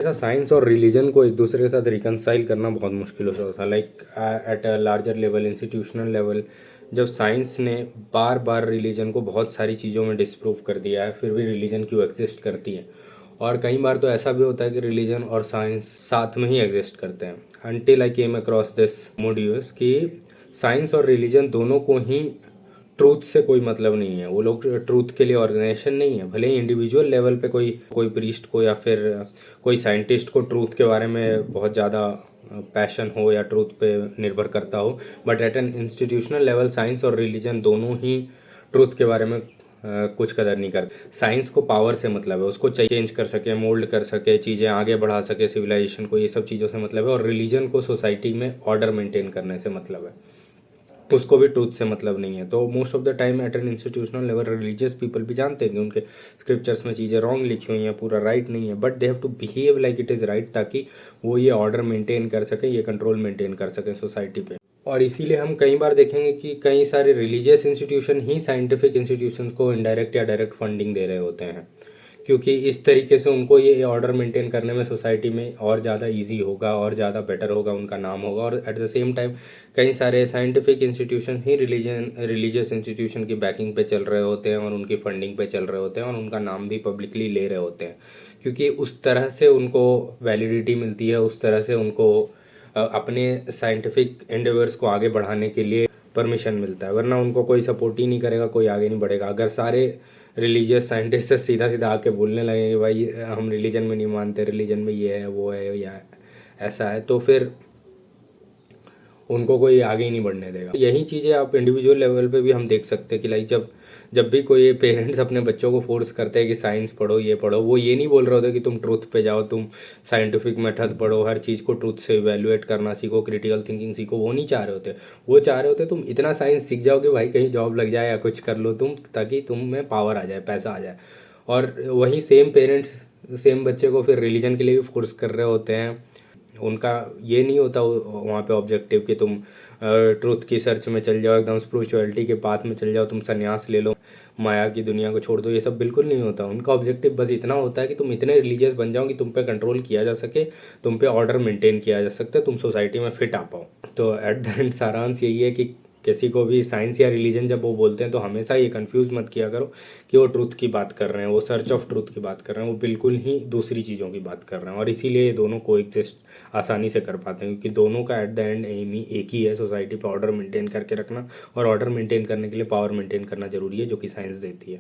ऐसा साइंस और रिलीजन को एक दूसरे के साथ रिकनसाइल करना बहुत मुश्किल हो जाता था। Like at a larger level, institutional level, जब साइंस ने बार बार रिलीजन को बहुत सारी चीज़ों में डिसप्रूव कर दिया है, फिर भी रिलीजन क्यों एग्जिस्ट करती है। और कई बार तो ऐसा भी होता है कि रिलीजन और साइंस साथ में ही एग्जिस्ट करते हैं। Until I came across this modules कि साइंस और रिलीजन दोनों को ही ट्रूथ से कोई मतलब नहीं है। वो लोग ट्रूथ के लिए ऑर्गेनाइजेशन नहीं है। भले ही इंडिविजुअल लेवल पे कोई कोई प्रीस्ट को या फिर कोई साइंटिस्ट को ट्रूथ के बारे में बहुत ज़्यादा पैशन हो या ट्रूथ पे निर्भर करता हो, but at an institutional level science और रिलीजन दोनों ही ट्रूथ के बारे में कुछ कदर नहीं करते। साइंस को पावर से मतलब है, उसको चेंज कर सके, मोल्ड कर सके, चीज़ें आगे बढ़ा सके, सिविलाइजेशन को, ये सब चीज़ों से मतलब है। और रिलीजन को सोसाइटी में ऑर्डर मेंटेन करने से मतलब है, उसको भी ट्रूथ से मतलब नहीं है। तो most of the time at an institutional level religious people भी जानते हैं कि उनके स्क्रिप्चर्स में चीज़ें रॉन्ग लिखी हुई हैं, पूरा राइट नहीं है, but they have to behave like it is right, ताकि वो ये ऑर्डर मेंटेन कर सकें, ये कंट्रोल मेंटेन कर सकें सोसाइटी पे। और इसीलिए हम कई बार देखेंगे कि कई सारे रिलीजियस इंस्टीट्यूशन ही साइंटिफिक इंस्टीट्यूशंस को इनडायरेक्ट या डायरेक्ट फंडिंग दे रहे होते हैं, क्योंकि इस तरीके से उनको ये ऑर्डर मेंटेन करने में सोसाइटी में और ज़्यादा इजी होगा और ज़्यादा बेटर होगा, उनका नाम होगा। और एट द सेम टाइम कई सारे साइंटिफिक इंस्टीट्यूशन ही रिलीजियस इंस्टीट्यूशन की बैकिंग पे चल रहे होते हैं और उनकी फंडिंग पे चल रहे होते हैं और उनका नाम भी पब्लिकली ले रहे होते हैं, क्योंकि उस तरह से उनको वैलिडिटी मिलती है, उस तरह से उनको अपने साइंटिफिक एंडेवर्स को आगे बढ़ाने के लिए परमिशन मिलता है। वरना उनको कोई सपोर्ट ही नहीं करेगा, कोई आगे नहीं बढ़ेगा। अगर सारे रिलीजियस साइंटिस्ट सीधा सीधा आके बोलने लगे कि भाई हम रिलीजन में नहीं मानते, रिलीजन में ये है वो है या ऐसा है, तो फिर उनको कोई आगे ही नहीं बढ़ने देगा। यही चीज़ें आप इंडिविजुअल लेवल पे भी हम देख सकते हैं कि लाइक जब भी कोई पेरेंट्स अपने बच्चों को फोर्स करते हैं कि साइंस पढ़ो, ये पढ़ो, वो ये नहीं बोल रहे होते कि तुम ट्रूथ पे जाओ, तुम साइंटिफिक मेथड पढ़ो, हर चीज़ को ट्रूथ से इवेल्युएट करना सीखो, क्रिटिकल थिंकिंग सीखो। वो नहीं चाह रहे होते। वो चाह रहे होते तुम इतना साइंस सीख जाओ कि भाई कहीं जॉब लग जाए या कुछ कर लो तुम, ताकि तुम में पावर आ जाए, पैसा आ जाए। और वहीं सेम पेरेंट्स सेम बच्चे को फिर रिलीजन के लिए भी फोर्स कर रहे होते हैं। उनका ये नहीं होता वहाँ पे ऑब्जेक्टिव कि तुम ट्रूथ की सर्च में चल जाओ, एकदम स्पिरिचुअलिटी के पाथ में चल जाओ, तुम संन्यास ले लो, माया की दुनिया को छोड़ दो। ये सब बिल्कुल नहीं होता। उनका ऑब्जेक्टिव बस इतना होता है कि तुम इतने रिलीजियस बन जाओ कि तुम पे कंट्रोल किया जा सके, तुम पे ऑर्डर मेंटेन किया जा सकता, तुम सोसाइटी में फिट आ पाओ। तो एट द एंड सारांश यही है कि किसी को भी साइंस या रिलीजन जब वो बोलते हैं तो हमेशा ये कंफ्यूज मत किया करो कि वो ट्रूथ की बात कर रहे हैं, वो सर्च ऑफ ट्रूथ की बात कर रहे हैं। वो बिल्कुल ही दूसरी चीज़ों की बात कर रहे हैं। और इसीलिए ये दोनों को एग्जिस्ट आसानी से कर पाते हैं, क्योंकि दोनों का एट द एंड एम ही एक ही है, सोसाइटी पर ऑर्डर मेंटेन करके रखना। और ऑर्डर मेंटेन करने के लिए पावर मेंटेन करना जरूरी है, जो कि साइंस देती है।